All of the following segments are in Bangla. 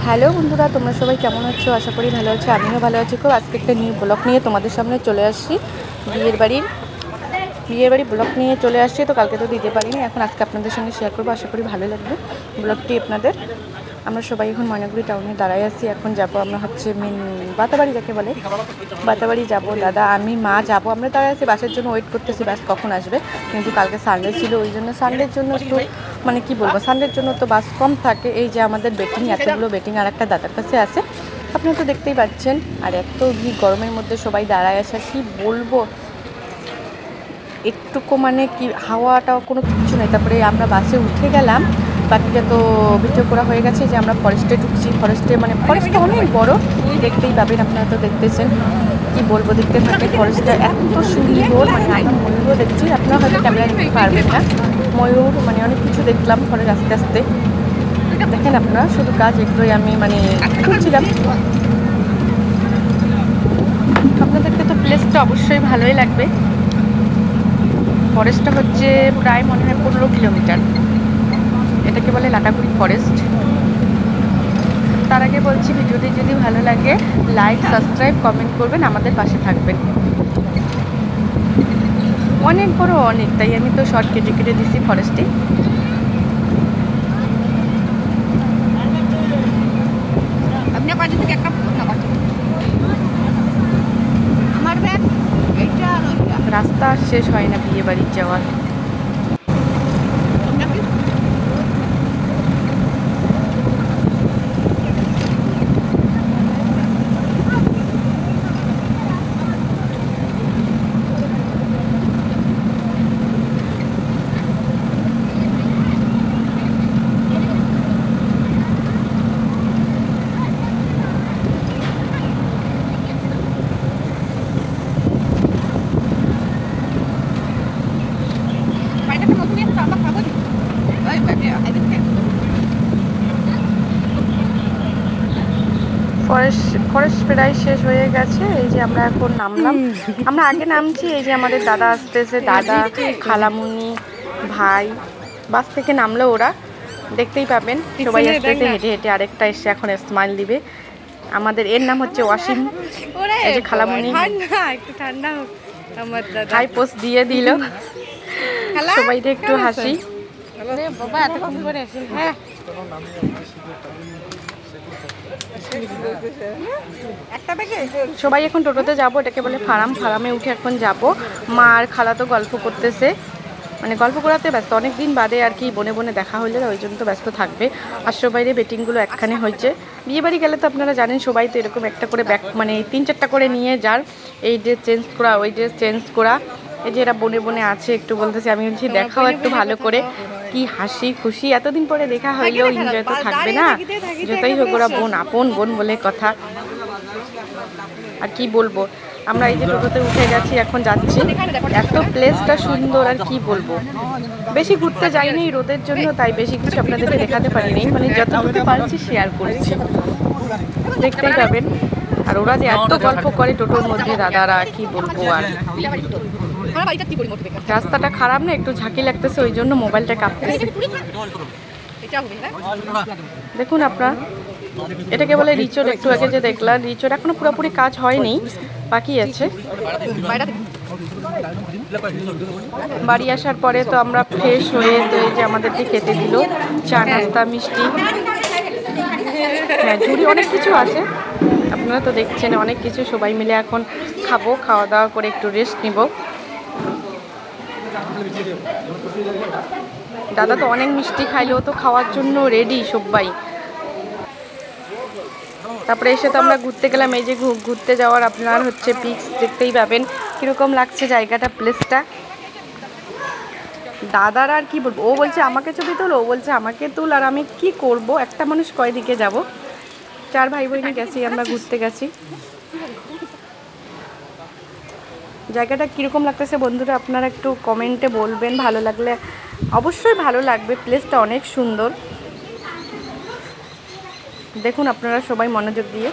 হ্যালো বন্ধুরা, তোমরা সবাই কেমন আছো? আশা করি ভালো আছো। আমিও ভালো আছি খুব। আজকে একটা নিউ ব্লগ নিয়ে তোমাদের সামনে চলে আসছি। বিয়ের বাড়ি ব্লগ নিয়ে চলে আসছি। তো কালকে তো দিতে পারিনি, এখন আজকে আপনাদের সঙ্গে শেয়ার করবো। আশা করি ভালো লাগবে ব্লগটি আপনাদের। আমরা সবাই এখন ময়নাগুড়ি টাউনে দাঁড়ায় আছি। এখন যাবো আমরা হচ্ছে মেন বাতাবাড়ি, যাকে বলে বাতাবাড়ি যাবো। দাদা, আমি, মা যাবো। আমরা দাঁড়ায় আছি, বাসের জন্য ওয়েট করতেছি, বাস কখন আসবে। কিন্তু কালকে সানডে ছিল, ওই জন্য সানডের জন্য একটু মানে কি বলবো, সানডের জন্য তো বাস কম থাকে। এই যে আমাদের বেটিং, এতগুলো বেটিং আর একটা দাদার কাছে আছে, আপনারা তো দেখতেই পাচ্ছেন। আর এত ভিড়, গরমের মধ্যে সবাই দাঁড়ায় আসে, কি বলবো, একটুকু মানে কি হাওয়াটাও কোনো কিছু নেই। তারপরে আমরা বাসে উঠে গেলাম, বাকিটা তো ভিডিও করা হয়ে গেছে। যে আমরা ফরেস্টে ঢুকছি, ফরেস্টটা অনেক বড়, দেখতেই পাবেন, আপনারা তো দেখতেছেন। কি বলবো, দেখতে থাকে। ফরেস্টটা এত সুন্দর, মানে আমি ময়ূরও দেখছি, আপনারা হয়তো ক্যামেরা নিতে পারবেন না। ময়ূর মানে অনেক কিছু দেখলাম পরে আস্তে আস্তে। দেখেন আপনারা, শুধু কাজ এগুলোই আমি মানে করছিলাম। আপনাদেরকে তো প্লেসটা অবশ্যই ভালোই লাগবে। ফরেস্টটা হচ্ছে প্রায় মনে হয় 15 কিলোমিটার। এটাকে বলে লাটাগুড়ি ফরেস্ট। তার আগে বলছি, ভিডিওটি যদি ভালো লাগে লাইক, সাবস্ক্রাইব, কমেন্ট করবেন, আমাদের পাশে থাকবেন। অনেক বড়, অনেক, তাই আমি তো শর্ট কেটে কেটে দিছি ফরেস্টে। রাস্তা শেষ হয় না বিয়ে বাড়ির যাওয়ার। ফরেস্ট প্রায় শেষ হয়ে গেছে। এই যে আমরা এখন নামলাম, আমরা আগে নামছি। এই যে আমাদের দাদা আসতেছে, দাদা, খালামুনি, ভাই বাস থেকে নামলো ওরা, দেখতেই পাবেন। সবাই আসতেছে হেঁটে হেঁটে। আরেকটা এসে এখন স্মাইল দিবে আমাদের, এর নাম হচ্ছে ওয়াসিম। এই যে খালামুনি হাই পোস্ট দিয়ে দিল, সবাইটা একটু হাসি। সবাই এখন টোটোতে যাবো, এটাকে বলে ফার্মে উঠে এখন যাব। মা আর খালা তো গল্প করতেছে, মানে গল্প করাতে ব্যস্ত, অনেক দিন বাদে আর কি বনে বনে দেখা হইলে, ওই জন্য তো ব্যস্ত থাকবে। আর সবাইরে বেটিংগুলো একখানে হয়েছে। বিয়েবাড়ি গেলে তো আপনারা জানেন, সবাই তো এরকম একটা করে ব্যাগ মানে 3-4টা করে নিয়ে যার, এই ড্রেস চেঞ্জ করা, ওই ড্রেস চেঞ্জ করা। এই যে এরা বনে বনে আছে, একটু বলতেছে, আমি বলছি দেখাও একটু ভালো করে। কি হাসি খুশি, এতদিন পরে দেখা হইলেও এনজয় তো থাকবে না, যতই হোক ওরা বোন, আপন বোন বলে কথা। আর কি বলবো, আমরা এই যে টোটোতে উঠে গেছি, এখন যাচ্ছি। এত প্লেসটা সুন্দর, আর কি বলবো। বেশি ঘুরতে যাইনি রোদের জন্য, তাই বেশি কিছু আপনাদেরকে দেখাতে পারিনি, মানে যতটুকু পারছি শেয়ার করেছি, দেখতেই পাবেন। আর ওরা যে এত গল্প করে টোটোর মধ্যে, দাদারা, কি বলবো। আর রাস্তাটা খারাপ না, একটু ঝাঁকি লাগতেছে, ওই জন্য মোবাইলটা কাঁপতেছে। দেখুন আপনারা, এটাকে বলে রিচোর। একটু আগে যে দেখলাম রিচোর, এখনো পুরোপুরি কাজ হয়নি, বাকি আছে। বাড়ি আসার পরে তো আমরা ফ্রেশ হয়ে, তো এই যে আমাদেরকে খেতে দিল চা, নাস্তা, মিষ্টি, হ্যাঁ ঝুড়ি, অনেক কিছু আছে, আপনারা তো দেখছেন অনেক কিছু। সবাই মিলে এখন খাবো, খাওয়া দাওয়া করে একটু রেস্ট নিব। দাদা তো অনেক মিষ্টি খাইলো, তো খাওয়ার জন্য রেডি সবাই। তারপরে এসে তো আমরা ঘুরতে গেলাম। এই যে ঘুরতে যাওয়ার আপনার হচ্ছে পিক্স, দেখতেই পাবেন কীরকম লাগছে জায়গাটা, প্লেসটা। দাদার আর কি বলবো, ও বলছে আমাকে ছবি তোল, ও বলছে আমাকে তুল, আর আমি কি করব, একটা মানুষ কয়দিকে যাব। 4 ভাই বোনে গেছি, আমরা ঘুরতে গেছি। জায়গাটা কীরকম লাগতেছে বন্ধুরা, আপনারা একটু কমেন্টে বলবেন, ভালো লাগলে অবশ্যই ভালো লাগবে। প্লেসটা অনেক সুন্দর, দেখুন আপনারা সবাই মনোযোগ দিয়ে।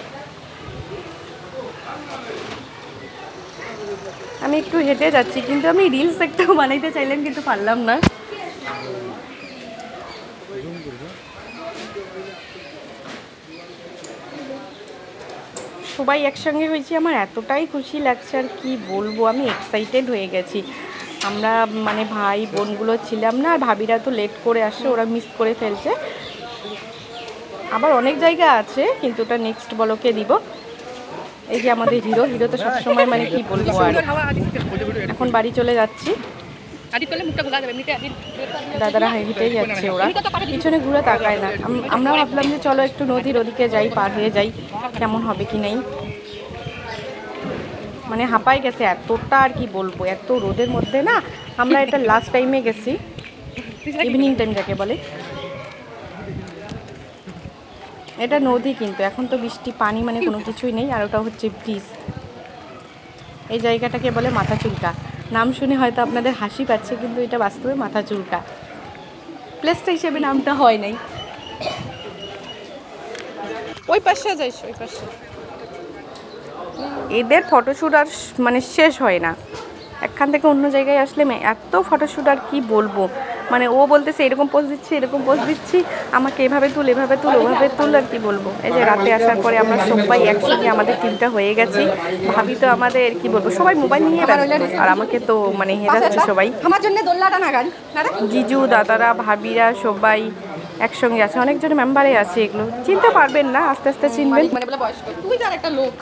আমি একটু হেঁটে যাচ্ছি, কিন্তু আমি রিলস একটু বানাইতে চাইলাম, কিন্তু পারলাম না। সবাই একসঙ্গে হয়েছি, আমার এতটাই খুশি লাগছে আর কি বলবো, আমি এক্সাইটেড হয়ে গেছি। আমরা মানে ভাই বোনগুলো ছিলাম না, আর ভাবিরা তো লেট করে আসে, ওরা মিস করে ফেলছে। আবার অনেক জায়গা আছে কিন্তু ওটা নেক্সট ব্লকে দিব। এই যে আমাদের হিরো, হিরো তো সবসময় মানে কি বলবো। আর এখন বাড়ি চলে যাচ্ছি, দাদারা হেঁটেই যাচ্ছে, ওরা পিছনে ঘুরে তাকায় না। আমরা ভাবলাম যে চলো একটু নদীর ওদিকে যাই, পার হয়ে যাই, কেমন হবে কি নাই। মানে হাঁপাই গেছে এতটা আর কি বলবো, এত রোদের মধ্যে না। আমরা এটা লাস্ট টাইমে গেছি, ইভিনিং টাইম যাকে বলে। এটা নদী কিন্তু এখন তো বৃষ্টি পানি মানে কোনো কিছুই নেই, আর ওটা হচ্ছে ব্রিজ। এই জায়গাটাকে বলে মাথা চুলকা। নাম শুনে হয়তো আপনাদের হাসি পাচ্ছে, কিন্তু এটা বাস্তবে মাথা চুলকা। প্লেসটা হিসেবে নামটা হয় নাই। ওই পাশে যাইস, ওই পাশে। এদের ফটোশ্যুট আর মানে শেষ হয় না, একখান থেকে অন্য জায়গায় আসলে এত ফটোশ্যুট আর কি বলবো। মানে ও বলতেছে এরকম পোজ দিচ্ছি, এরকম পোজ দিচ্ছি, আমাকে এভাবে তুল, এভাবে তুল, ওভাবে তুল, আর কি বলবো। এই যে রাতে আসার পরে আমরা সবাই একসঙ্গে আমাদের টিমটা হয়ে গেছি। ভাবি তো আমাদের কি বলবো, সবাই মোবাইল নিয়ে ব্যস্ত, আর আমাকে তো মানে হেরাচ্ছে সবাই। আমার জন্য দোল্লাটা না গান, জিজু দাদারা ভাবিরা সবাই একসঙ্গে আছে, অনেকজন মেম্বারে আছে, এগুলো চিনতে পারবেন না, আস্তে আস্তে চিনবেন। মানে বলে বয়স্ক, তুই যার একটা লোক।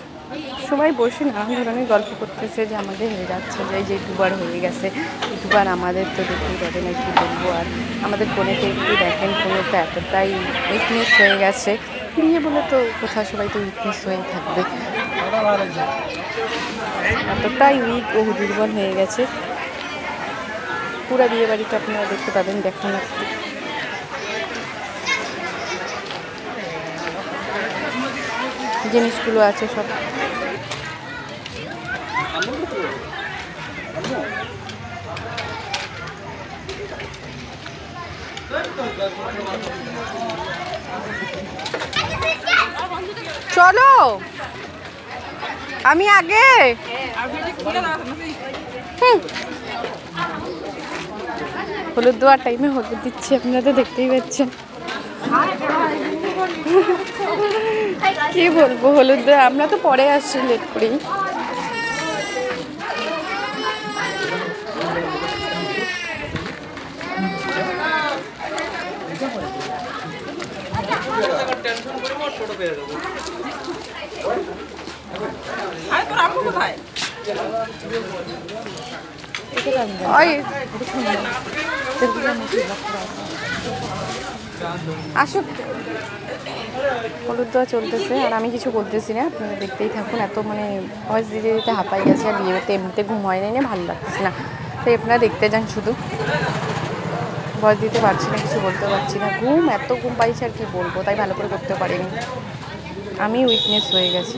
সবাই বসে নানান ধরনের গল্প করতেছে যে আমাদের হয়ে যাচ্ছে, যে দুবার হয়ে গেছে, দুবার আমাদের তো দেখতেই যাবে না, কি বলবো। আর আমাদের ফোনেতে একটু দেখেন, ফোনে তো এতটাই উইকনেস হয়ে গেছে, বিয়ে বলে তো কোথাও সবাই তো উইকনেস হয়েই থাকবে, এতটাই উইক ও দুর্বল হয়ে গেছে। পুরো বিয়ে বাড়িটা আপনারা দেখতে পাবেন, দেখুন একটু। জিনিসগুলো আছে সব। চলো আমি আগে। হলুদ দেওয়ার টাইমে হলুদ দিচ্ছি, আপনারা তো দেখতেই পাচ্ছেন। কি বলবো, হলুদ দেওয়া আমরা তো পরে আসছি লেট করেই। আসুক, হলুদ দেওয়া চলতেছে আর আমি কিছু করতেছি না, আপনারা দেখতেই থাকুন। এত মানে ভয়েস দিতে দিতে হাঁপাই গেছে, আর বিয়েতে এমনিতে ঘুম হয় নাই, ভালো লাগতেছে না, তাই আপনারা দেখতে যান শুধু। ভয়েস দিতে পারছি না, কিছু বলতে পারছি না, এত ঘুম পাইছে আর কি বলবো, তাই ভালো করে করতে পারিনি, আমি উইকনেস হয়ে গেছি।